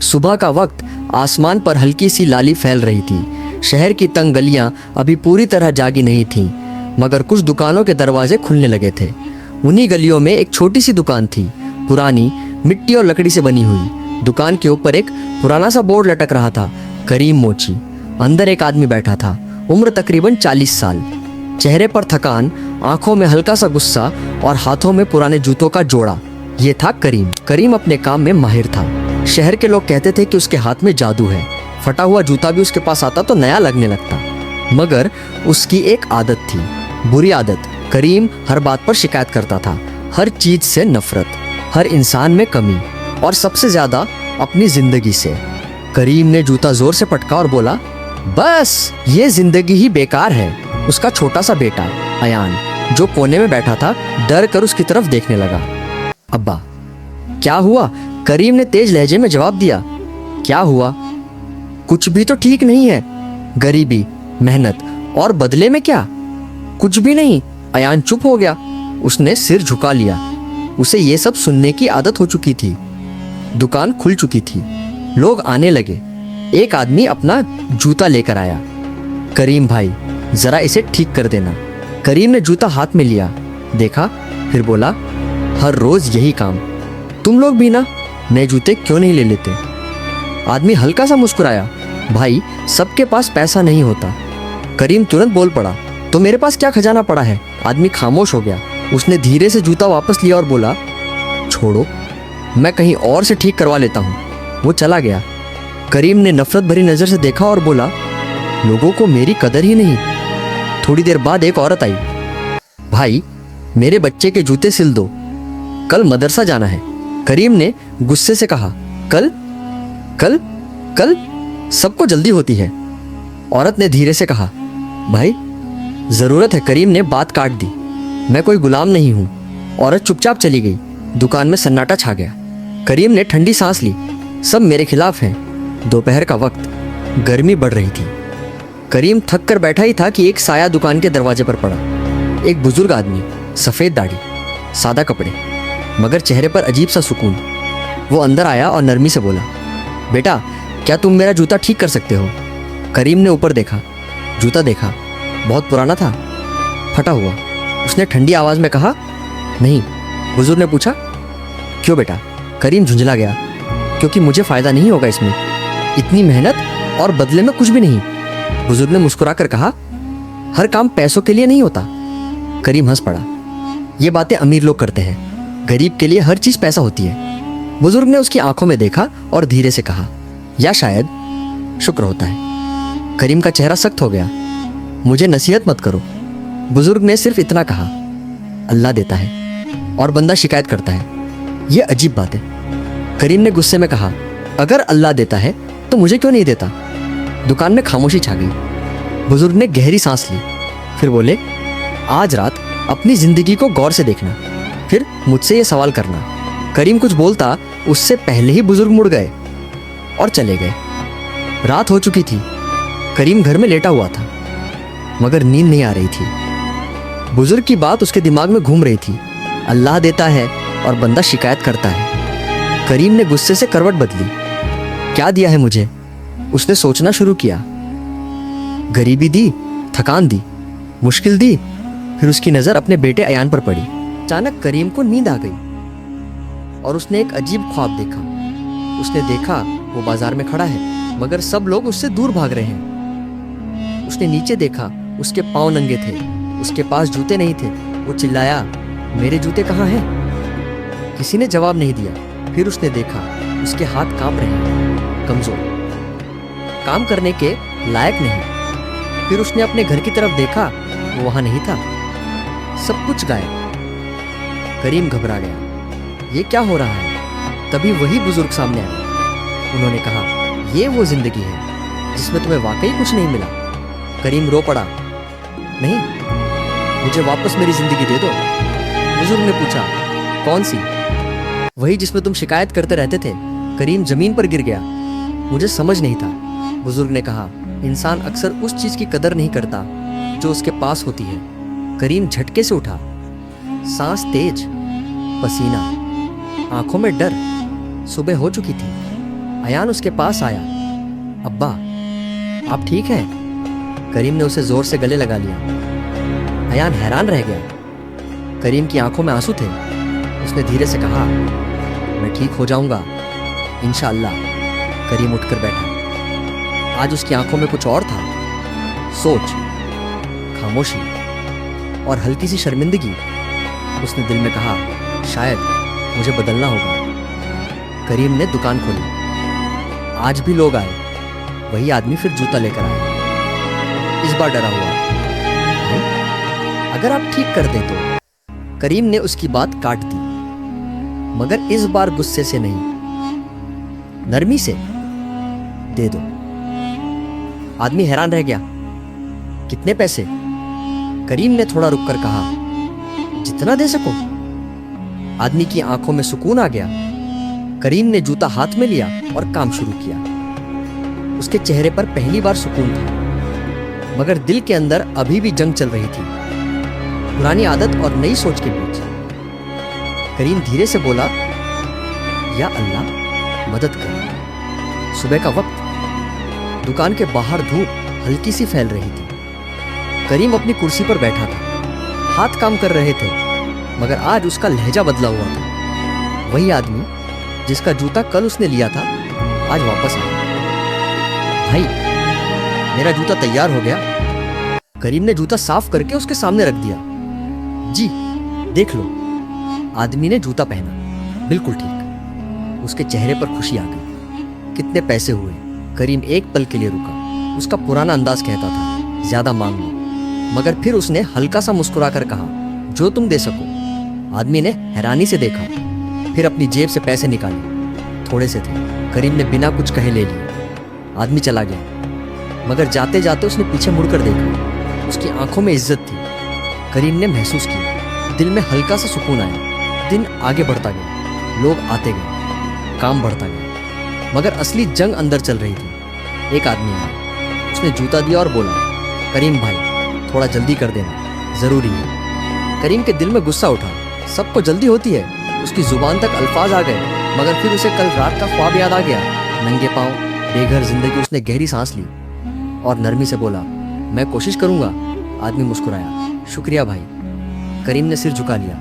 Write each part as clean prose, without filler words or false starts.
सुबह का वक्त, आसमान पर हल्की सी लाली फैल रही थी। शहर की तंग गलियां अभी पूरी तरह जागी नहीं थीं, मगर कुछ दुकानों के दरवाजे खुलने लगे थे। उन्हीं गलियों में एक छोटी सी दुकान थी, पुरानी, मिट्टी और लकड़ी से बनी हुई। दुकान के ऊपर एक पुराना सा बोर्ड लटक रहा था, करीम मोची। अंदर एक आदमी बैठा था, उम्र तकरीबन 40 साल। चेहरे पर थकान, आंखों में हल्का सा गुस्सा और हाथों में पुराने जूतों का जोड़ा। ये था करीम। करीम अपने काम में माहिर था। शहर के लोग कहते थे कि उसके हाथ में जादू है। फटा हुआ जूता भी उसके पास आता तो नया लगने लगता। मगर उसकी एक आदत थी, बुरी आदत। करीम हर बात पर शिकायत करता था, हर चीज से नफरत, हर इंसान में कमी और सबसे ज्यादा अपनी जिंदगी से। करीम ने जूता जोर से पटका और बोला, बस ये जिंदगी ही बेकार है। उसका छोटा सा बेटा अयान, जो कोने में बैठा था, डर कर उसकी तरफ देखने लगा। अब्बा, क्या हुआ? करीम ने तेज लहजे में जवाब दिया। क्या हुआ? कुछ भी तो ठीक नहीं है। गरीबी, मेहनत और बदले में क्या? कुछ भी नहीं। अयान चुप हो गया। उसने सिर झुका लिया। उसे ये सब सुनने की आदत हो चुकी थी। दुकान खुल चुकी थी, लोग आने लगे। एक आदमी अपना जूता लेकर आया। करीम भाई, जरा इसे ठीक कर देना। करीम ने जूता हाथ में लिया, देखा, फिर बोला, हर रोज यही काम। तुम लोग भी ना नए जूते क्यों नहीं ले लेते? आदमी हल्का सा मुस्कुराया। भाई, सबके पास पैसा नहीं होता। करीम तुरंत बोल पड़ा, तो मेरे पास क्या खजाना पड़ा है? आदमी खामोश हो गया। उसने धीरे से जूता वापस लिया और बोला, छोड़ो, मैं कहीं और से ठीक करवा लेता हूँ। वो चला गया। करीम ने नफरत भरी नजर से देखा और बोला, लोगों को मेरी कदर ही नहीं। थोड़ी देर बाद एक औरत आई। भाई, मेरे बच्चे के जूते सिल दो, कल मदरसा जाना है। करीम ने गुस्से से कहा, कल कल कल सबको जल्दी होती है। औरत ने धीरे से कहा, भाई जरूरत है। करीम ने बात काट दी, मैं कोई गुलाम नहीं हूं। औरत चुपचाप चली गई। दुकान में सन्नाटा छा गया। करीम ने ठंडी सांस ली। सब मेरे खिलाफ हैं। दोपहर का वक्त, गर्मी बढ़ रही थी। करीम थक कर बैठा ही था कि एक साया दुकान के दरवाजे पर पड़ा। एक बुजुर्ग आदमी, सफेद दाढ़ी, सादा कपड़े, मगर चेहरे पर अजीब सा सुकून। वो अंदर आया और नरमी से बोला, बेटा, क्या तुम मेरा जूता ठीक कर सकते हो? करीम ने ऊपर देखा, जूता देखा, बहुत पुराना था, फटा हुआ। उसने ठंडी आवाज में कहा, नहीं। बुजुर्ग ने पूछा, क्यों बेटा? करीम झुंझला गया, क्योंकि मुझे फायदा नहीं होगा इसमें। इतनी मेहनत और बदले में कुछ भी नहीं। बुजुर्ग ने मुस्कुरा कर कहा, हर काम पैसों के लिए नहीं होता। करीम हंस पड़ा। ये बातें अमीर लोग करते हैं, गरीब के लिए हर चीज पैसा होती है। बुजुर्ग ने उसकी आंखों में देखा और धीरे से कहा, या शायद शुक्र होता है। करीम का चेहरा सख्त हो गया। मुझे नसीहत मत करो। बुजुर्ग ने सिर्फ इतना कहा, अल्लाह देता है और बंदा शिकायत करता है। यह अजीब बात है। करीम ने गुस्से में कहा, अगर अल्लाह देता है तो मुझे क्यों नहीं देता? दुकान में खामोशी छा गई। बुजुर्ग ने गहरी सांस ली, फिर बोले, आज रात अपनी जिंदगी को गौर से देखना, फिर मुझसे ये सवाल करना। करीम कुछ बोलता उससे पहले ही बुजुर्ग मुड़ गए और चले गए। रात हो चुकी थी। करीम घर में लेटा हुआ था, मगर नींद नहीं आ रही थी। बुजुर्ग की बात उसके दिमाग में घूम रही थी, अल्लाह देता है और बंदा शिकायत करता है। करीम ने गुस्से से करवट बदली। क्या दिया है मुझे? उसने सोचना शुरू किया। गरीबी दी, थकान दी, मुश्किल दी। फिर उसकी नजर अपने बेटे अयान पर पड़ी। अचानक करीम को नींद आ गई और उसने एक अजीब ख्वाब देखा। उसने देखा वो बाजार में खड़ा है, मगर सब लोग उससे दूर भाग रहे हैं। उसने नीचे देखा, उसके पांव नंगे थे, उसके पास जूते नहीं थे। वो चिल्लाया, मेरे जूते कहाँ हैं? किसी ने जवाब नहीं दिया। फिर उसने देखा, उसके हाथ कांप रहे हैं, कमजोर, काम करने के लायक नहीं। फिर उसने अपने घर की तरफ देखा, वो वहां नहीं था, सब कुछ गायब। करीम घबरा गया, ये क्या हो रहा है? तभी वही बुजुर्ग सामने आए। उन्होंने कहा, ये वो जिंदगी है जिसमें तुम्हें वाकई कुछ नहीं मिला। करीम रो पड़ा, नहीं, मुझे वापस मेरी जिंदगी दे दो। बुजुर्ग ने पूछा, कौन सी? वही जिसमें तुम शिकायत करते रहते थे। करीम जमीन पर गिर गया। मुझे समझ नहीं था। बुजुर्ग ने कहा, इंसान अक्सर उस चीज की कदर नहीं करता जो उसके पास होती है। करीम झटके से उठा, सांस तेज, पसीना, आंखों में डर। सुबह हो चुकी थी। अयान उसके पास आया। अब्बा, आप ठीक हैं? करीम ने उसे जोर से गले लगा लिया। अयान हैरान रह गया। करीम की आंखों में आंसू थे। उसने धीरे से कहा, मैं ठीक हो जाऊंगा इंशाअल्लाह। करीम उठकर बैठा। आज उसकी आंखों में कुछ और था। सोच, खामोशी और हल्की सी शर्मिंदगी। उसने दिल में कहा, शायद मुझे बदलना होगा। करीम ने दुकान खोली। आज भी लोग आए। वही आदमी फिर जूता लेकर आया। इस बार डरा हुआ, भाई अगर आप ठीक कर दें तो। करीम ने उसकी बात काट दी, मगर इस बार गुस्से से नहीं, नरमी से। दे दो। आदमी हैरान रह गया। कितने पैसे? करीम ने थोड़ा रुककर कहा, जितना दे सको। आदमी की आंखों में सुकून आ गया। करीम ने जूता हाथ में लिया और काम शुरू किया। उसके चेहरे पर पहली बार सुकून था, मगर दिल के अंदर अभी भी जंग चल रही थी, पुरानी आदत और नई सोच के बीच। करीम धीरे से बोला, या अल्लाह मदद कर। सुबह का वक्त, दुकान के बाहर धूप हल्की सी फैल रही थी। करीम अपनी कुर्सी पर बैठा था। हाथ काम कर रहे थे, मगर आज उसका लहजा बदला हुआ था। वही आदमी जिसका जूता कल उसने लिया था, आज वापस आया। भाई, मेरा जूता तैयार हो गया। करीम ने जूता साफ करके उसके सामने रख दिया। जी, देख लो। आदमी ने जूता पहना। बिल्कुल ठीक। उसके चेहरे पर खुशी आ गई। कितने पैसे हुए? करीम एक पल के लिए रुका। उसका पुराना अंदाज कहता था, ज्यादा मांग लो। मगर फिर उसने हल्का सा मुस्कुराकर कहा, जो तुम दे सको। आदमी ने हैरानी से देखा, फिर अपनी जेब से पैसे निकाले। थोड़े से थे। करीम ने बिना कुछ कहे ले लिए। आदमी चला गया, मगर जाते जाते उसने पीछे मुड़कर देखा। उसकी आंखों में इज्जत थी। करीम ने महसूस किया, दिल में हल्का सा सुकून आया। दिन आगे बढ़ता गया, लोग आते गए, काम बढ़ता गया, मगर असली जंग अंदर चल रही थी। एक आदमी आया। उसने जूता दिया और बोला, करीम भाई, थोड़ा जल्दी कर देना, जरूरी है। करीम के दिल में गुस्सा उठा। सबको जल्दी होती है। उसकी जुबान तक अल्फाज आ गए, मगर फिर उसे कल रात का ख्वाब याद आ गया। नंगे पांव, बेघर जिंदगी। उसने गहरी सांस ली और नरमी से बोला, मैं कोशिश करूंगा। आदमी मुस्कुराया, शुक्रिया भाई। करीम ने सिर झुका लिया।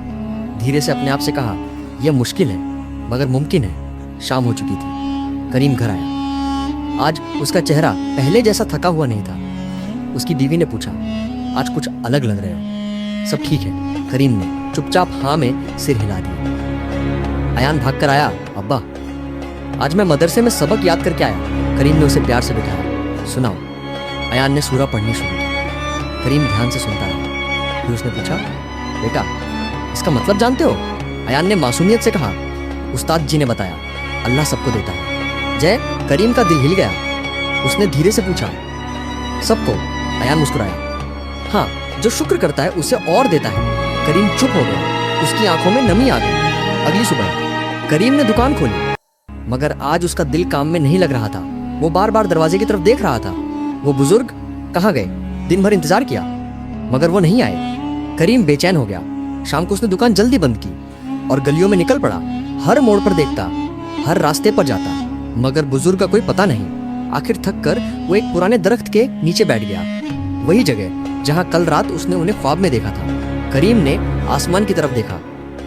धीरे से अपने आप से कहा, यह मुश्किल है मगर मुमकिन है। शाम हो चुकी थी। करीम घर आया। आज उसका चेहरा पहले जैसा थका हुआ नहीं था। उसकी बीवी ने पूछा, आज कुछ अलग लग रहे हो, सब ठीक है? करीम ने चुपचाप हाँ में सिर हिला दिया। अयान भाग कर आया, अब्बा, आज मैं मदरसे में सबक याद करके आया। करीम ने उसे प्यार से बिठाया। सुनाओ। अयान ने सूरा पढ़नी शुरू की। करीम ध्यान से सुनता रहा। फिर उसने पूछा, बेटा, इसका मतलब जानते हो? अयान ने मासूमियत से कहा, उस्ताद जी ने बताया, अल्लाह सबको देता है। जय। करीम का दिल हिल गया। उसने धीरे से पूछा, सबको? अयान मुस्कुराया, हाँ, जो शुक्र करता है उसे और देता है। करीम चुप हो गया। उसकी आंखों में नमी आ गई। अगली सुबह करीम ने दुकान खोली, मगर आज उसका दिल काम में नहीं लग रहा था। वो बार बार दरवाजे की तरफ देख रहा था। वो बुजुर्ग कहाँ गए? दिन भर इंतजार किया, मगर वो नहीं आए। करीम बेचैन हो गया। शाम को उसने दुकान जल्दी बंद की और गलियों में निकल पड़ा। हर मोड़ पर देखता, हर रास्ते पर जाता, मगर बुजुर्ग का कोई पता नहीं। आखिर थक कर वो एक पुराने दरख्त के नीचे बैठ गया। वही जगह जहाँ कल रात उसने उन्हें ख्वाब में देखा था। करीम ने आसमान की तरफ देखा।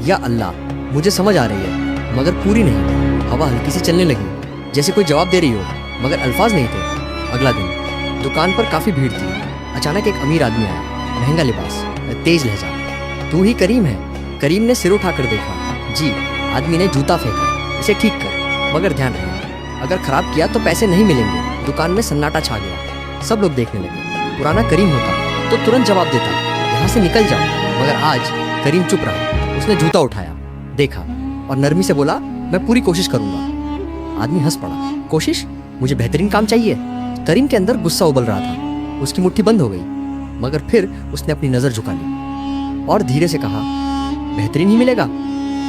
या अल्लाह, मुझे समझ आ रही है मगर पूरी नहीं। हवा हल्की सी चलने लगी, जैसे कोई जवाब दे रही हो, मगर अल्फाज नहीं थे। अगला दिन दुकान पर काफी भीड़ थी। अचानक एक अमीर आदमी आया, महंगा लिबास, तेज लहजा। तू ही करीम है? करीम ने सिर उठाकर देखा। जी। आदमी ने जूता फेंका। इसे ठीक कर, मगर ध्यान रहे, अगर खराब किया तो पैसे नहीं मिलेंगे। दुकान में सन्नाटा छा गया। सब लोग देखने लगे। पुराना करीम होता तो तुरंत जवाब देता, यहाँ से निकल जाओ, मगर आज करीम चुप रहा। उसने जूता उठाया, देखा और नरमी से बोला, मैं पूरी कोशिश करूंगा। आदमी हंस पड़ा। कोशिश? मुझे बेहतरीन काम चाहिए। करीम के अंदर गुस्सा उबल रहा था। उसकी मुट्ठी बंद हो गई, मगर फिर उसने अपनी नजर झुका ली और धीरे से कहा, बेहतरीन ही मिलेगा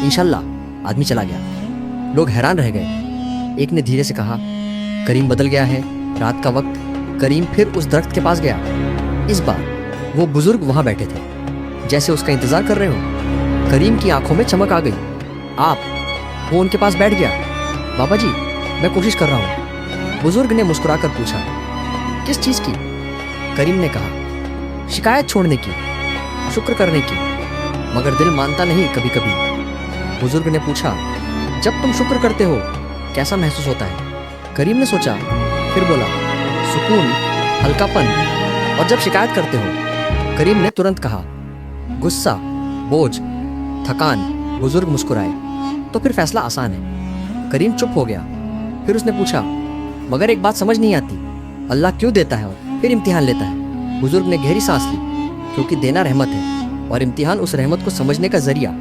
इंशाल्लाह। आदमी चला गया। लोग हैरान रह गए। एक ने धीरे से कहा, करीम बदल गया है। रात का वक्त। करीम फिर उस दरख्त के पास गया। इस बार वो बुजुर्ग वहां बैठे थे, जैसे उसका इंतजार कर रहे हो। करीम की आंखों में चमक आ गई। आप? वो उनके पास बैठ गया। बाबा जी, मैं कोशिश कर रहा हूँ। बुजुर्ग ने मुस्कुराकर पूछा, किस चीज की? करीम ने कहा, शिकायत छोड़ने की, शुक्र करने की। मगर दिल मानता नहीं कभी कभी। बुजुर्ग ने पूछा, जब तुम शुक्र करते हो कैसा महसूस होता है? करीम ने सोचा, फिर बोला, सुकून, हल्कापन। और जब शिकायत करते हो? करीम ने तुरंत कहा, गुस्सा, बोझ, थकान। बुजुर्ग मुस्कुराए, तो फिर फैसला आसान है। करीम चुप हो गया। फिर उसने पूछा, मगर एक बात समझ नहीं आती, अल्लाह क्यों देता है और फिर इम्तिहान लेता है? बुजुर्ग ने गहरी सांस ली, क्योंकि देना रहमत है और इम्तिहान उस रहमत को समझने का जरिया।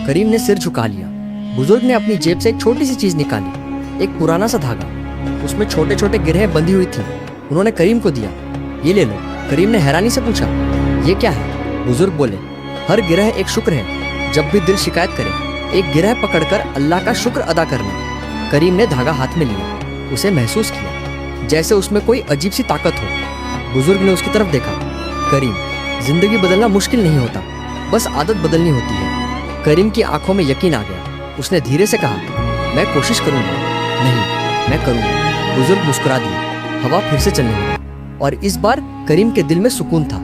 करीम ने सिर झुका लिया। बुजुर्ग ने अपनी जेब से एक छोटी सी चीज निकाली, एक पुराना सा धागा। उसमें छोटे छोटे गिरहें बंधी हुई थी। उन्होंने करीम को दिया। ये ले लो। करीम ने हैरानी से पूछा, ये क्या है? बुजुर्ग बोले, हर गिरह एक शुक्र है। जब भी दिल शिकायत करे, एक गिरह पकड़कर अल्लाह का शुक्र अदा करना। करीम ने धागा हाथ में लिया। उसे महसूस किया जैसे उसमें कोई अजीब सी ताकत हो। बुजुर्ग ने उसकी तरफ देखा। करीम, जिंदगी बदलना मुश्किल नहीं होता, बस आदत बदलनी होती है। करीम की आंखों में यकीन आ गया। उसने धीरे से कहा, मैं कोशिश करूंगा। नहीं, मैं करूंगा। बुजुर्ग मुस्कुरा दिए। हवा फिर से चलने लगी और इस बार करीम के दिल में सुकून था।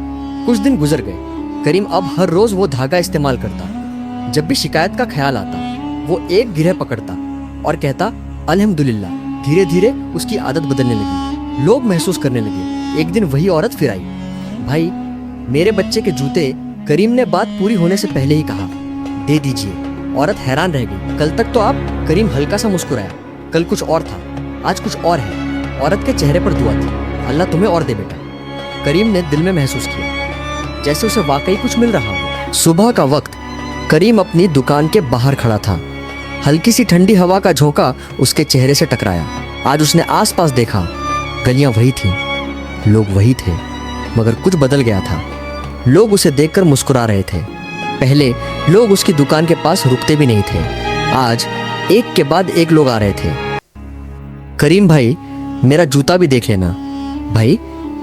कुछ दिन गुजर गए। करीम अब हर रोज वो धागा इस्तेमाल करता। जब भी शिकायत का ख्याल आता, वो एक गिरह पकड़ता और कहता, अल्हम्दुलिल्लाह। धीरे धीरे उसकी आदत बदलने लगी। लोग महसूस करने लगे। एक दिन वही औरत फिर आई, भाई, मेरे बच्चे के जूते। करीम ने बात पूरी होने से पहले ही कहा, दे दीजिए। औरत हैरान रह गई। कल तक तो आप। करीम हल्का सा मुस्कुराया। कल कुछ और था, आज कुछ और है। औरत के चेहरे पर दुआ थी, अल्लाह तुम्हें और दे बेटा। करीम ने दिल में महसूस किया जैसे उसे वाकई कुछ मिल रहा हो। सुबह का वक्त। करीम अपनी दुकान के बाहर खड़ा था। हल्की सी ठंडी हवा का झोंका उसके चेहरे से टकराया। आज उसने आसपास देखा। गलियां वही थीं, लोग वही थे, मगर कुछ बदल गया था। लोग उसे देखकर मुस्कुरा रहे थे। पहले लोग उसकी दुकान के पास रुकते भी नहीं थे। आज एक के बाद एक लोग आ रहे थे। करीम भाई, मेरा जूता भी देख लेना। भाई,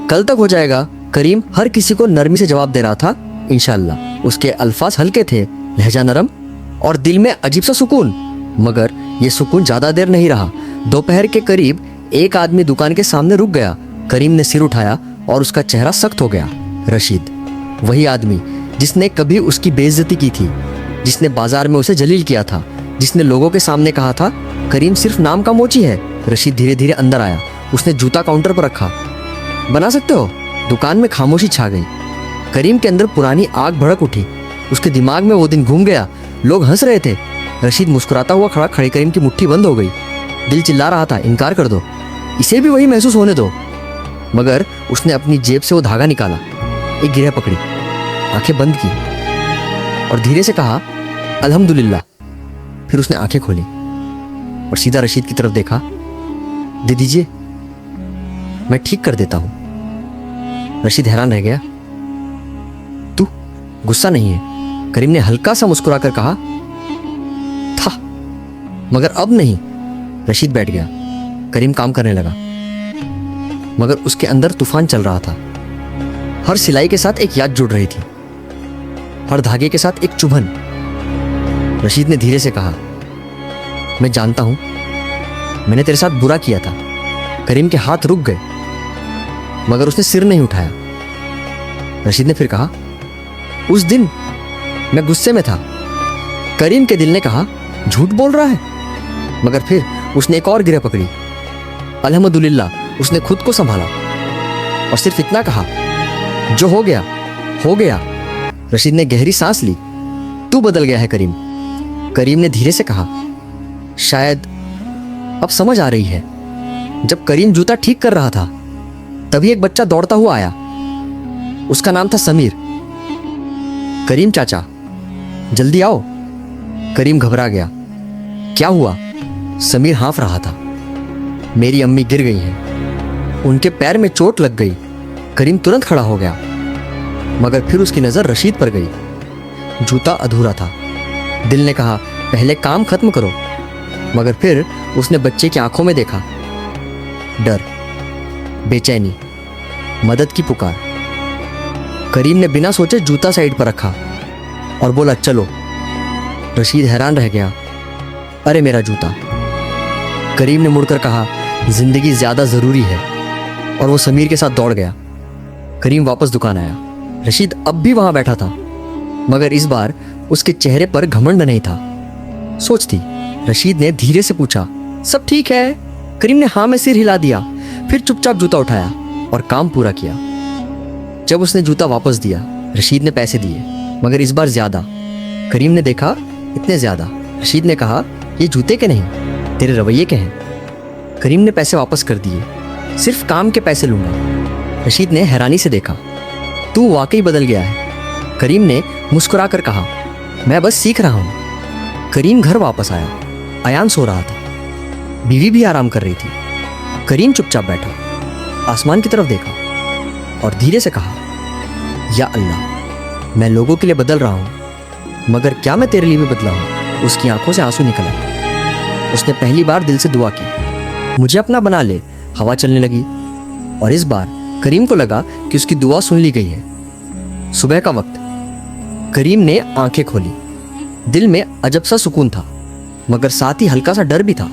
कल तक हो जाएगा। करीम हर किसी को नरमी से जवाब दे रहा था, इंशाल्लाह। उसके अल्फाज हल्के थे, लहजा नरम और दिल में अजीब सा सुकून। मगर ये सुकून ज्यादा देर नहीं रहा। दोपहर के करीब एक आदमी दुकान के सामने रुक गया। करीम ने सिर उठाया और उसका चेहरा सख्त हो गया। रशीद, वही आदमी जिसने कभी उसकी बेइज्जती की थी, जिसने बाजार में उसे जलील किया था, जिसने लोगों के सामने कहा था, करीम सिर्फ नाम का मोची है। रशीद धीरे धीरे अंदर आया। उसने जूता काउंटर पर रखा। बना सकते हो? दुकान में खामोशी छा गई। करीम के अंदर पुरानी आग भड़क उठी। उसके दिमाग में वो दिन घूम गया। लोग हंस रहे थे। रशीद मुस्कुराता हुआ खड़ा। खड़े करीम की मुट्ठी बंद हो गई। दिल चिल्ला रहा था, इनकार कर दो, इसे भी वही महसूस होने दो। मगर उसने अपनी जेब से वो धागा निकाला, एक गिरह पकड़ी, आंखें बंद की और धीरे से कहा, अल्हम्दुलिल्लाह। फिर उसने आंखें खोली और सीधा रशीद की तरफ देखा। दे दीजिए, मैं ठीक कर देता हूं। रशीद हैरान रह गया। तू गुस्सा नहीं है? करीम ने हल्का सा मुस्कुराकर कहा था, मगर अब नहीं। रशीद बैठ गया। करीम काम करने लगा, मगर उसके अंदर तूफान चल रहा था। हर सिलाई के साथ एक याद जुड़ रही थी, हर धागे के साथ एक चुभन। रशीद ने धीरे से कहा, मैं जानता हूं, मैंने तेरे साथ बुरा किया था। करीम के हाथ रुक गए, मगर उसने सिर नहीं उठाया। रशीद ने फिर कहा, उस दिन मैं गुस्से में था। करीम के दिल ने कहा, झूठ बोल रहा है। मगर फिर उसने एक और गिरह पकड़ी। अल्हम्दुलिल्लाह। उसने खुद को संभाला और सिर्फ इतना कहा, जो हो गया हो गया। रशीद ने गहरी सांस ली। तू बदल गया है करीम। करीम ने धीरे से कहा, शायद अब समझ आ रही है। जब करीम जूता ठीक कर रहा था, तभी एक बच्चा दौड़ता हुआ आया। उसका नाम था समीर। करीम चाचा, जल्दी आओ। करीम घबरा गया। क्या हुआ? समीर हाँफ रहा था। मेरी अम्मी गिर गई हैं, उनके पैर में चोट लग गई। करीम तुरंत खड़ा हो गया, मगर फिर उसकी नजर रशीद पर गई। जूता अधूरा था। दिल ने कहा, पहले काम खत्म करो। मगर फिर उसने बच्चे की आंखों में देखा, डर, बेचैनी, मदद की पुकार। करीम ने बिना सोचे जूता साइड पर रखा और बोला, चलो। रशीद हैरान रह गया। अरे मेरा जूता। करीम ने मुड़कर कहा, जिंदगी ज्यादा जरूरी है, और वो समीर के साथ दौड़ गया। करीम वापस दुकान आया। रशीद अब भी वहां बैठा था, मगर इस बार उसके चेहरे पर घमंड नहीं था, सोच थी। रशीद ने धीरे से पूछा, सब ठीक है? करीम ने हाँ में सिर हिला दिया, फिर चुपचाप जूता उठाया और काम पूरा किया। जब उसने जूता वापस दिया, रशीद ने पैसे दिए, मगर इस बार ज्यादा। करीम ने देखा, इतने ज्यादा। रशीद ने कहा, ये जूते के नहीं, तेरे रवैये के हैं। करीम ने पैसे वापस कर दिए, सिर्फ काम के पैसे लूंगा। रशीद ने हैरानी से देखा, तू वाकई बदल गया है। करीम ने मुस्कुरा कर कहा, मैं बस सीख रहा हूं। करीम घर वापस आया। अयान सो रहा था, बीवी भी आराम कर रही थी। करीम चुपचाप बैठा, आसमान की तरफ देखा और धीरे से कहा, या अल्लाह, मैं लोगों के लिए बदल रहा हूं, मगर क्या मैं तेरे लिए भी बदला हूं? उसकी आंखों से आंसू निकल आए। उसने पहली बार दिल से दुआ की, मुझे अपना बना ले। हवा चलने लगी और इस बार करीम को लगा कि उसकी दुआ सुन ली गई है। सुबह का वक्त। करीम ने आंखें खोली। दिल में अजब सा सुकून था, मगर साथ ही हल्का सा डर भी था।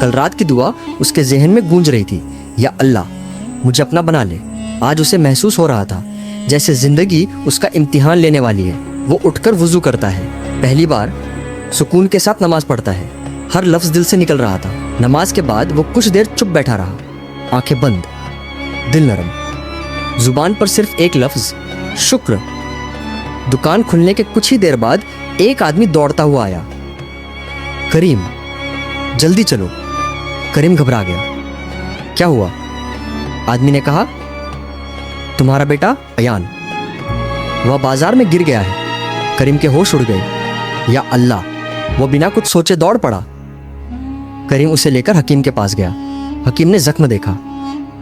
कल रात की दुआ उसके जहन में गूंज रही थी, या अल्लाह, मुझे अपना बना ले। आज उसे महसूस हो रहा था जैसे जिंदगी उसका इम्तिहान लेने वाली है। वो उठकर वुजू करता है, पहली बार सुकून के साथ नमाज पढ़ता है। हर लफ्ज दिल से निकल रहा था। नमाज के बाद वो कुछ देर चुप बैठा रहा, आंखें बंद, दिल नरम, जुबान पर सिर्फ एक लफ्ज, शुक्र। दुकान खुलने के कुछ ही देर बाद एक आदमी दौड़ता हुआ आया। करीम, जल्दी चलो। करीम घबरा गया। क्या हुआ? आदमी ने कहा, तुम्हारा बेटा अयान, वह बाजार में गिर गया है। करीम के होश उड़ गए। या अल्लाह, वो बिना कुछ सोचे दौड़ पड़ा। करीम उसे लेकर हकीम के पास गया। हकीम ने जख्म देखा,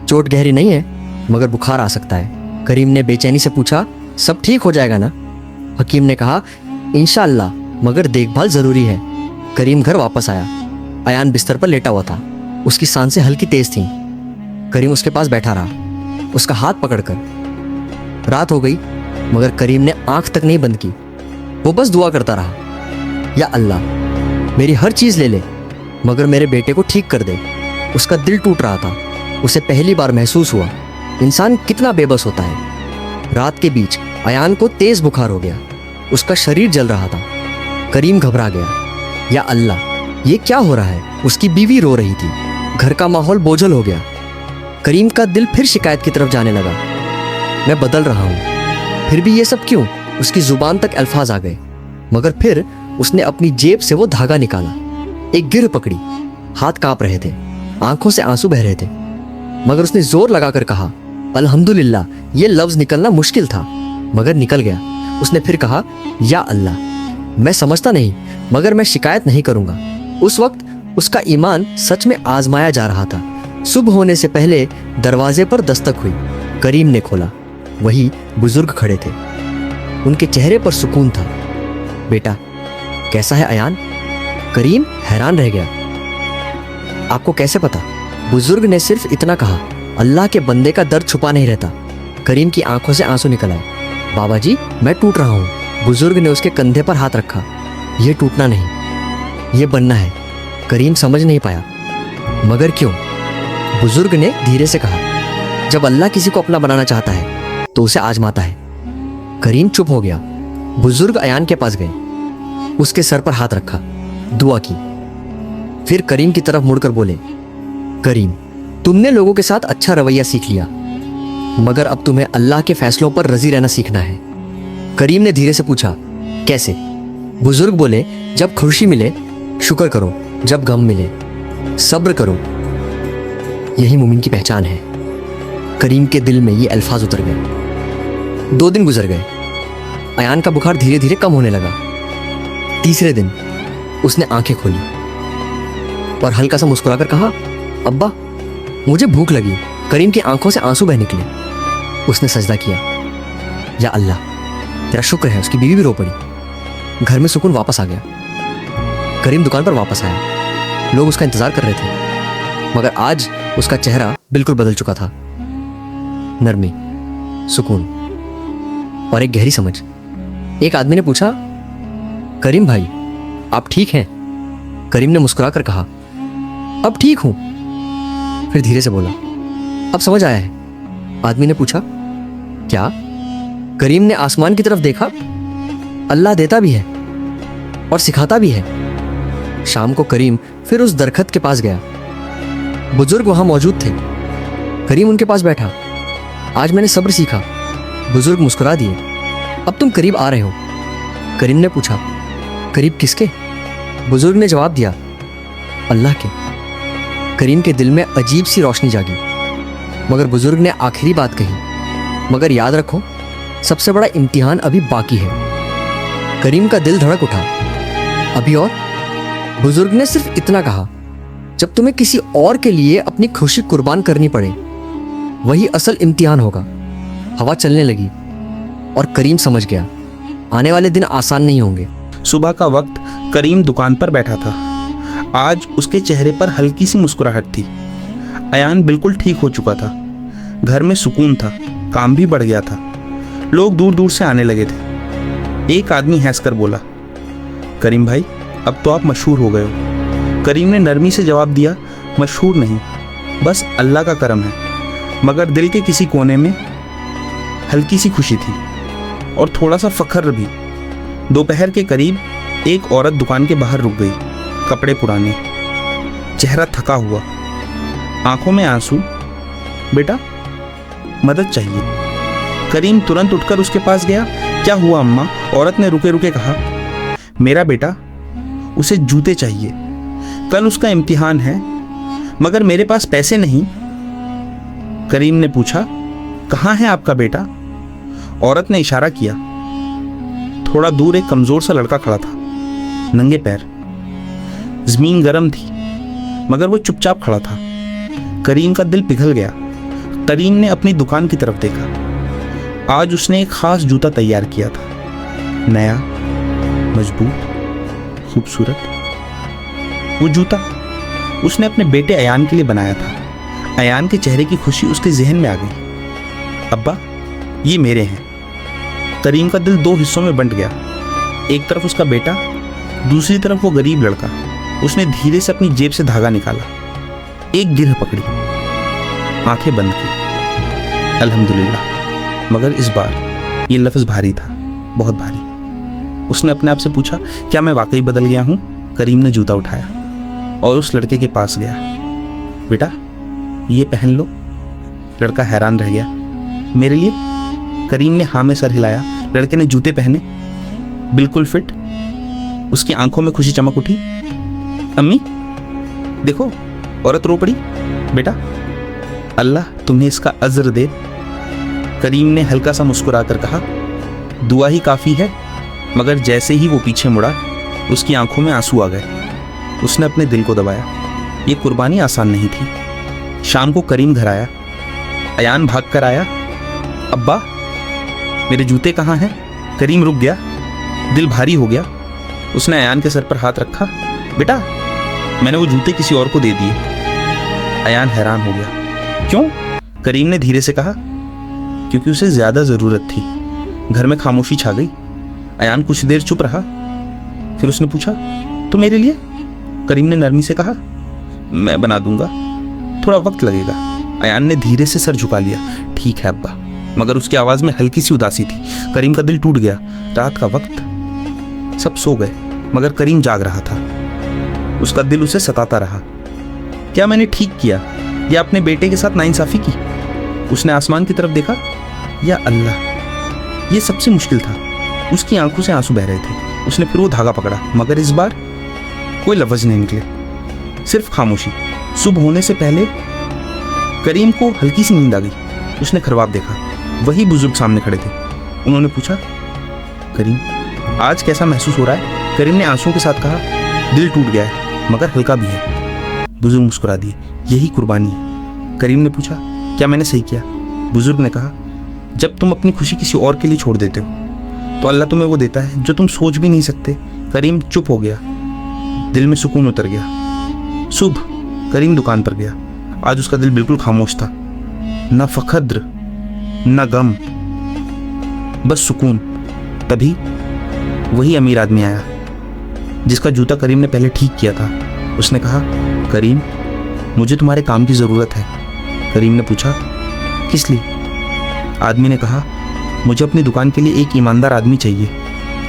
चोट गहरी नहीं है, मगर बुखार आ सकता है। करीम ने बेचैनी से पूछा, सब ठीक हो जाएगा ना? हकीम ने कहा, इंशाअल्लाह, मगर देखभाल जरूरी है। करीम घर वापस आया। अयान बिस्तर पर लेटा हुआ था, उसकी सांसें हल्की तेज थीं। करीम उसके पास बैठा रहा, उसका हाथ पकड़कर। रात हो गई, मगर करीम ने आंख तक नहीं बंद की। वो बस दुआ करता रहा, या अल्लाह, मेरी हर चीज ले ले, मगर मेरे बेटे को ठीक कर दे। उसका दिल टूट रहा था। उसे पहली बार महसूस हुआ इंसान कितना बेबस होता है। रात के बीच अयान को तेज बुखार हो गया, उसका शरीर जल रहा था। करीम घबरा गया, या अल्लाह, ये क्या हो रहा है? उसकी बीवी रो रही थी। घर का माहौल बोझल हो गया। करीम का दिल फिर शिकायत की तरफ जाने लगा, मैं बदल रहा हूं, फिर भी ये सब क्यों? उसकी जुबान तक अल्फाज आ गए, मगर फिर उसने अपनी जेब से वो धागा निकाला, एक गिर पकड़ी। हाथ कांप रहे थे, आंखों से आंसू बह रहे थे, मगर उसने जोर लगाकर कहा, अल्हम्दुलिल्लाह। ये लफ्ज निकलना मुश्किल था, मगर निकल गया। उसने फिर कहा, या अल्लाह, मैं समझता नहीं, मगर मैं शिकायत नहीं करूंगा। उस वक्त उसका ईमान सच में आजमाया जा रहा था। सुबह होने से पहले दरवाजे पर दस्तक हुई। करीम ने खोला। वही बुजुर्ग खड़े थे, उनके चेहरे पर सुकून था। बेटा, कैसा है अयान? करीम हैरान रह गया। आपको कैसे पता? बुजुर्ग ने सिर्फ इतना कहा, अल्लाह के बंदे का दर्द छुपा नहीं रहता। करीम की आंखों से आंसू निकल आए। बाबा जी, मैं टूट रहा हूँ। बुजुर्ग ने उसके कंधे पर हाथ रखा। यह टूटना नहीं, ये बनना है। करीम समझ नहीं पाया, मगर क्यों? बुजुर्ग ने धीरे से कहा, जब अल्लाह किसी को अपना बनाना चाहता है तो उसे आजमाता है। करीम चुप हो गया। बुजुर्ग अयान के पास गए, उसके सर पर हाथ रखा, दुआ की। फिर करीम की तरफ मुड़कर बोले, करीम, तुमने लोगों के साथ अच्छा रवैया सीख लिया, मगर अब तुम्हें अल्लाह के फैसलों पर रजी रहना सीखना है। करीम ने धीरे से पूछा, कैसे? बुजुर्ग बोले, जब खुशी मिले शुक्र करो, जब गम मिले सब्र करो, यही मोमिन की पहचान है। करीम के दिल में ये अल्फाज उतर गए। 2 दिन गुजर गए। अयान का बुखार धीरे धीरे कम होने लगा। तीसरे दिन उसने आंखें खोली और हल्का सा मुस्कुराकर कहा, अब्बा, मुझे भूख लगी। करीम की आंखों से आंसू बह निकले। उसने सजदा किया, या अल्लाह, तेरा शुक्र है। उसकी बीवी भी रो पड़ी। घर में सुकून वापस आ गया। करीम दुकान पर वापस आया। लोग उसका इंतजार कर रहे थे, मगर आज उसका चेहरा बिल्कुल बदल चुका था। नरमी, सुकून और एक गहरी समझ। एक आदमी ने पूछा, करीम भाई, आप ठीक हैं? करीम ने मुस्कुराकर कहा, अब ठीक हूं। फिर धीरे से बोला, अब समझ आया है? आदमी ने पूछा। क्या? करीम ने आसमान की तरफ देखा। अल्लाह देता भी है और सिखाता भी है। शाम को करीम फिर उस दरखत के पास गया। बुजुर्ग वहां मौजूद थे। करीम उनके पास बैठा। आज मैंने सब्र सीखा। बुजुर्ग मुस्कुरा दिए। अब तुम करीब आ रहे हो। करीम ने पूछा, करीब किसके? बुजुर्ग ने जवाब दिया, अल्लाह के। करीम के दिल में अजीब सी रोशनी जागी। मगर बुजुर्ग ने आखिरी बात कही, मगर याद रखो, सबसे बड़ा इम्तिहान अभी बाकी है। करीम का दिल धड़क उठा। अभी और? बुजुर्ग ने सिर्फ इतना कहा, जब तुम्हें किसी और के लिए अपनी खुशी कुर्बान करनी पड़े, वही असल इम्तिहान होगा। हवा चलने लगी और करीम समझ गया, आने वाले दिन आसान नहीं होंगे। सुबह का वक्त करीम दुकान पर बैठा था। आज उसके चेहरे पर हल्की सी मुस्कुराहट थी। अयान बिल्कुल ठीक हो चुका था। घर में सुकून था, काम भी बढ़ गया था। लोग दूर दूर से आने लगे थे। एक आदमी हंसकर बोला, करीम भाई, अब तो आप मशहूर हो गए हो। करीम ने नरमी से जवाब दिया, मशहूर नहीं, बस अल्लाह का करम है। मगर दिल के किसी कोने में हल्की सी खुशी थी और थोड़ा सा फख्र भी। दोपहर के करीब एक औरत दुकान के बाहर रुक गई। कपड़े पुराने, चेहरा थका हुआ, आंखों में आंसू। बेटा, मदद चाहिए। करीम तुरंत उठकर उसके पास गया। क्या हुआ अम्मा? औरत ने रुके रुके कहा, मेरा बेटा, उसे जूते चाहिए, कल उसका इम्तिहान है, मगर मेरे पास पैसे नहीं। करीम ने पूछा, कहाँ है आपका बेटा? औरत ने इशारा किया। थोड़ा दूर एक कमजोर सा लड़का खड़ा था, नंगे पैर। जमीन गर्म थी, मगर वो चुपचाप खड़ा था। करीम का दिल पिघल गया। करीम ने अपनी दुकान की तरफ देखा। आज उसने एक खास जूता तैयार किया था, नया, मजबूत, खूबसूरत। वो जूता उसने अपने बेटे अयान के लिए बनाया था। अयान के चेहरे की खुशी उसके जहन में आ गई। अब्बा, ये मेरे हैं। करीम का दिल दो हिस्सों में बंट गया। एक तरफ उसका बेटा, दूसरी तरफ वो गरीब लड़का। उसने धीरे से अपनी जेब से धागा निकाला, एक गिरह पकड़ी, आंखें बंद की। अल्हम्दुलिल्लाह। मगर इस बार ये लफ्ज़ भारी था, बहुत भारी। उसने अपने आप से पूछा, क्या मैं वाकई बदल गया हूँ? करीम ने जूता उठाया और उस लड़के के पास गया। बेटा, ये पहन लो। लड़का हैरान रह गया। मेरे लिए? करीम ने हाँ में सर हिलाया। लड़के ने जूते पहने, बिल्कुल फिट। उसकी आंखों में खुशी चमक उठी। अम्मी देखो, औरत रो पड़ी। बेटा, अल्लाह तुम्हें इसका अज़्र दे। करीम ने हल्का सा मुस्कुराकर कहा, दुआ ही काफ़ी है। मगर जैसे ही वो पीछे मुड़ा, उसकी आंखों में आंसू आ गए। उसने अपने दिल को दबाया। ये कुर्बानी आसान नहीं थी। शाम को करीम घर आया। अयान भाग कर आया। अब्बा, मेरे जूते कहाँ हैं? करीम रुक गया, दिल भारी हो गया। उसने अयान के सर पर हाथ रखा। बेटा, मैंने वो जूते किसी और को दे दिए। अयान हैरान हो गया। क्यों? करीम ने धीरे से कहा, क्योंकि उसे ज्यादा जरूरत थी। घर में खामोशी छा गई। अयान कुछ देर चुप रहा, फिर उसने पूछा, तो मेरे लिए? करीम ने नरमी से कहा, मैं बना दूंगा, थोड़ा वक्त लगेगा। अयान ने धीरे से सर झुका लिया। ठीक है अब्बा। मगर उसकी आवाज में हल्की सी उदासी थी। करीम का दिल टूट गया। रात का वक्त, सब सो गए, मगर करीम जाग रहा था। उसका दिल उसे सताता रहा। क्या मैंने ठीक किया या अपने बेटे के साथ नाइंसाफी की? उसने आसमान की तरफ देखा। या अल्लाह, ये सबसे मुश्किल था। उसकी आंखों से आंसू बह रहे थे। उसने फिर वो धागा पकड़ा, मगर इस बार कोई लफ्ज नहीं निकले, सिर्फ खामोशी। सुबह होने से पहले करीम को हल्की सी नींद आ गई। उसने खरवाब देखा। वही बुजुर्ग सामने खड़े थे। उन्होंने पूछा, करीम, आज कैसा महसूस हो रहा है? करीम ने आंसुओं के साथ कहा, दिल टूट गया है, मगर हल्का भी है। बुजुर्ग मुस्कुरा दिए। यही कुर्बानी है। करीम ने पूछा, क्या मैंने सही किया? बुजुर्ग ने कहा, जब तुम अपनी खुशी किसी और के लिए छोड़ देते हो, तो अल्लाह तुम्हें वो देता है जो तुम सोच भी नहीं सकते। करीम चुप हो गया, दिल में सुकून उतर गया। सुबह करीम दुकान पर गया। आज उसका दिल बिल्कुल खामोश था। न फखद्र, न गम, बस सुकून। तभी वही अमीर आदमी आया जिसका जूता करीम ने पहले ठीक किया था। उसने कहा, करीम, मुझे तुम्हारे काम की ज़रूरत है। करीम ने पूछा, किस लिए? आदमी ने कहा, मुझे अपनी दुकान के लिए एक ईमानदार आदमी चाहिए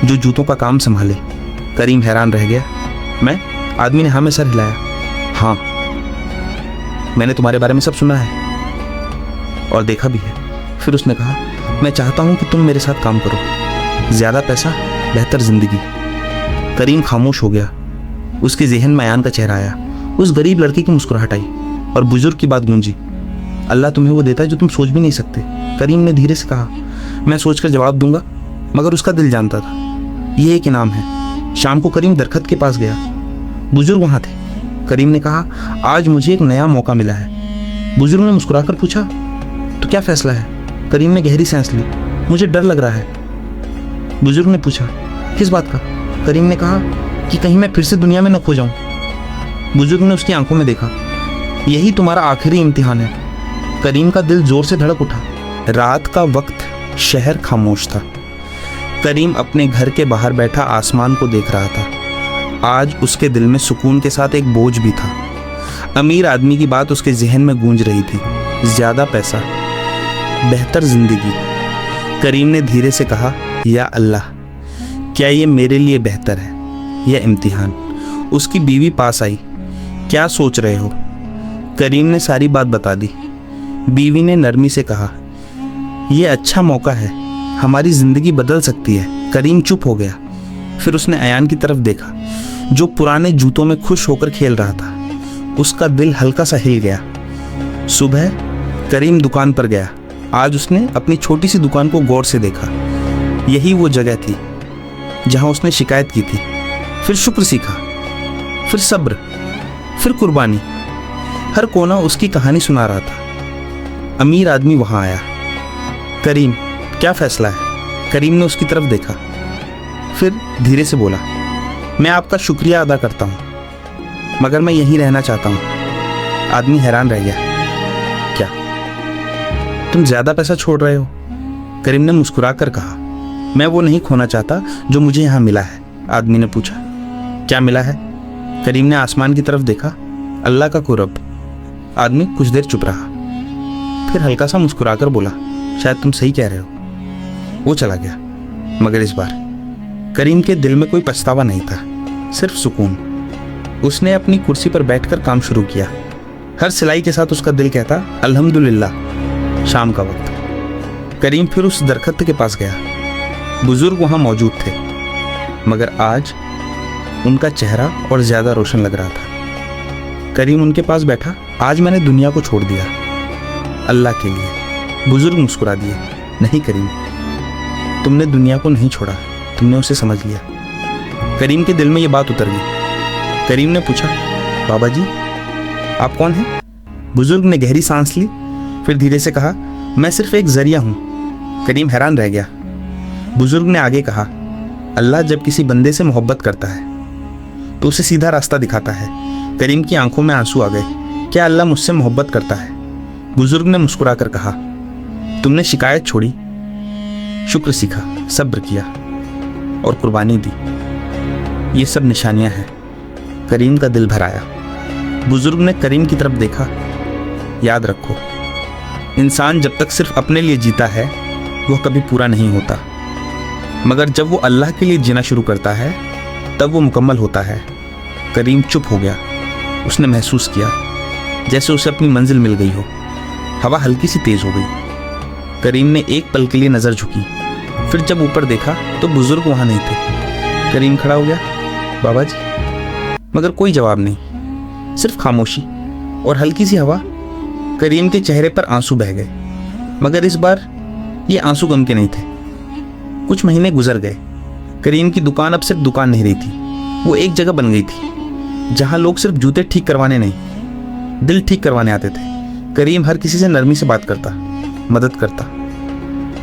जो जूतों का काम संभाले। करीम हैरान रह गया। मैं? आदमी ने हाँ में सर हिलाया। हाँ, मैंने तुम्हारे बारे में सब सुना है और देखा भी है। फिर उसने कहा, मैं चाहता हूँ कि तुम मेरे साथ काम करो। ज़्यादा पैसा, बेहतर ज़िंदगी। करीम खामोश हो गया। उसके जहन में अयान का चेहरा आया। उस गरीब लड़की की मुस्कुराहट आई और बुजुर्ग की बात गूंजी, अल्लाह तुम्हें वो देता है जो तुम सोच भी नहीं सकते। करीम ने धीरे से कहा, मैं सोचकर जवाब दूंगा, मगर उसका दिल जानता था ये एक इनाम है। शाम को करीम दरखत के पास गया। बुजुर्ग वहाँ थे। करीम ने कहा, आज मुझे एक नया मौका मिला है। बुजुर्ग ने मुस्कुराकर पूछा, तो क्या फैसला है? करीम ने गहरी सांस ली। मुझे डर लग रहा है। बुजुर्ग ने पूछा, किस बात का? करीम ने कहा कि कहीं मैं फिर से दुनिया में न खो जाऊं। बुजुर्ग ने उसकी आंखों में देखा। यही तुम्हारा आखिरी इम्तिहान है। करीम का दिल जोर से धड़क उठा। रात का वक्त, शहर खामोश था। करीम अपने घर के बाहर बैठा आसमान को देख रहा था। आज उसके दिल में सुकून के साथ एक बोझ भी था। अमीर आदमी की बात उसके जहन में गूंज रही थी, ज्यादा पैसा, बेहतर जिंदगी। करीम ने धीरे से कहा, या अल्लाह, क्या ये मेरे लिए बेहतर है या इम्तिहान? उसकी बीवी पास आई। क्या सोच रहे हो? करीम ने सारी बात बता दी। बीवी ने नरमी से कहा, यह अच्छा मौका है, हमारी जिंदगी बदल सकती है। करीम चुप हो गया। फिर उसने अयान की तरफ देखा जो पुराने जूतों में खुश होकर खेल रहा था। उसका दिल हल्का सा हिल गया। सुबह करीम दुकान पर गया। आज उसने अपनी छोटी सी दुकान को गौर से देखा। यही वो जगह थी जहां उसने शिकायत की थी। फिर शुक्र सीखा, फिर सब्र, फिर कुर्बानी। हर कोना उसकी कहानी सुना रहा था। अमीर आदमी वहां आया। करीम, क्या फैसला है? करीम ने उसकी तरफ देखा, फिर धीरे से बोला, मैं आपका शुक्रिया अदा करता हूं, मगर मैं यहीं रहना चाहता हूं। आदमी हैरान रह गया। क्या तुम ज्यादा पैसा छोड़ रहे हो? करीम ने मुस्कुराकर कहा, मैं वो नहीं खोना चाहता जो मुझे यहां मिला है। आदमी ने पूछा, क्या मिला है? करीम ने आसमान की तरफ देखा। अल्लाह का कुर्ब। आदमी कुछ देर चुप रहा, फिर हल्का सा मुस्कुराकर बोला, शायद तुम सही कह रहे हो। वो चला गया। मगर इस बार करीम के दिल में कोई पछतावा नहीं था, सिर्फ सुकून। उसने अपनी कुर्सी पर बैठकर काम शुरू किया। हर सिलाई के साथ उसका दिल कहता, अल्हम्दुलिल्लाह। शाम का वक्त। करीम फिर उस दरख्त के पास गया। बुजुर्ग वहां मौजूद थे, मगर आज उनका चेहरा और ज्यादा रोशन लग रहा था। करीम उनके पास बैठा। आज मैंने दुनिया को छोड़ दिया, अल्लाह के लिए। बुजुर्ग मुस्कुरा दिए। नहीं करीम, तुमने दुनिया को नहीं छोड़ा, तुमने उसे समझ लिया। करीम के दिल में ये बात उतर गई। करीम ने पूछा, बाबा जी आप कौन हैं? बुजुर्ग ने गहरी सांस ली, फिर धीरे से कहा, मैं सिर्फ एक जरिया हूं। करीम हैरान रह गया। बुजुर्ग ने आगे कहा, अल्लाह जब किसी बंदे से मोहब्बत करता है तो उसे सीधा रास्ता दिखाता है। करीम की आंखों में आंसू आ गए। क्या अल्लाह मुझसे मोहब्बत करता है? बुजुर्ग ने मुस्कुराकर कहा, तुमने शिकायत छोड़ी, शुक्र सीखा, सब्र किया और कुर्बानी दी। ये सब निशानियां हैं। करीम का दिल भर आया। बुजुर्ग ने करीम की तरफ देखा। याद रखो, इंसान जब तक सिर्फ अपने लिए जीता है वह कभी पूरा नहीं होता, मगर जब वो अल्लाह के लिए जीना शुरू करता है तब वो मुकम्मल होता है। करीम चुप हो गया। उसने महसूस किया जैसे उसे अपनी मंजिल मिल गई हो। हवा हल्की सी तेज हो गई। करीम ने एक पल के लिए नजर झुकी, फिर जब ऊपर देखा तो बुजुर्ग वहां नहीं थे। करीम खड़ा हो गया, बाबा जी। मगर कोई जवाब नहीं, सिर्फ खामोशी और हल्की सी हवा। करीम के चेहरे पर आंसू बह गए, मगर इस बार ये आंसू गम के नहीं थे। कुछ महीने गुजर गए। करीम की दुकान अब सिर्फ दुकान नहीं रही थी, वो एक जगह बन गई थी जहां लोग सिर्फ जूते ठीक करवाने नहीं, दिल ठीक करवाने आते थे। करीम हर किसी से नरमी से बात करता, मदद करता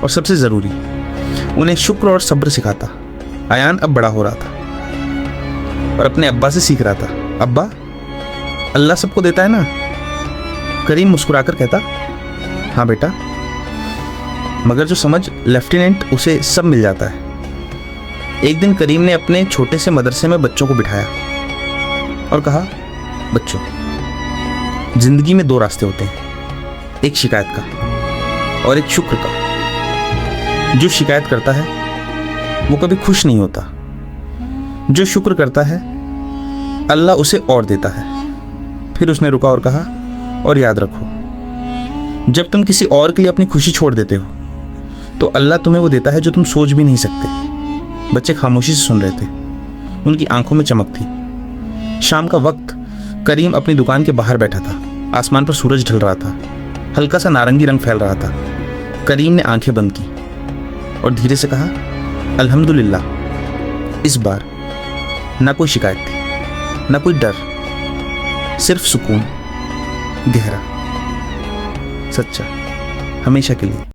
और सबसे ज़रूरी, उन्हें शुक्र और सब्र सिखाता। अयान अब बड़ा हो रहा था और अपने अब्बा से सीख रहा था। अब्बा, अल्लाह सबको देता है ना? करीम मुस्कुराकर कहता, हाँ बेटा, मगर जो समझ लेफ्टिनेंट उसे सब मिल जाता है। एक दिन करीम ने अपने छोटे से मदरसे में बच्चों को बिठाया और कहा, बच्चों, जिंदगी में दो रास्ते होते हैं, एक शिकायत का और एक शुक्र का। जो शिकायत करता है वो कभी खुश नहीं होता, जो शुक्र करता है अल्लाह उसे और देता है। फिर उसने रुका और कहा, और याद रखो, जब तुम किसी और के लिए अपनी खुशी छोड़ देते हो तो अल्लाह तुम्हें वो देता है जो तुम सोच भी नहीं सकते। बच्चे खामोशी से सुन रहे थे, उनकी आंखों में चमक थी। शाम का वक्त, करीम अपनी दुकान के बाहर बैठा था। आसमान पर सूरज ढल रहा था, हल्का सा नारंगी रंग फैल रहा था। करीम ने आंखें बंद की और धीरे से कहा, अल्हम्दुलिल्लाह, इस बार ना कोई शिकायत थी, ना कोई डर, सिर्फ सुकून, गहरा, सच्चा, हमेशा के लिए।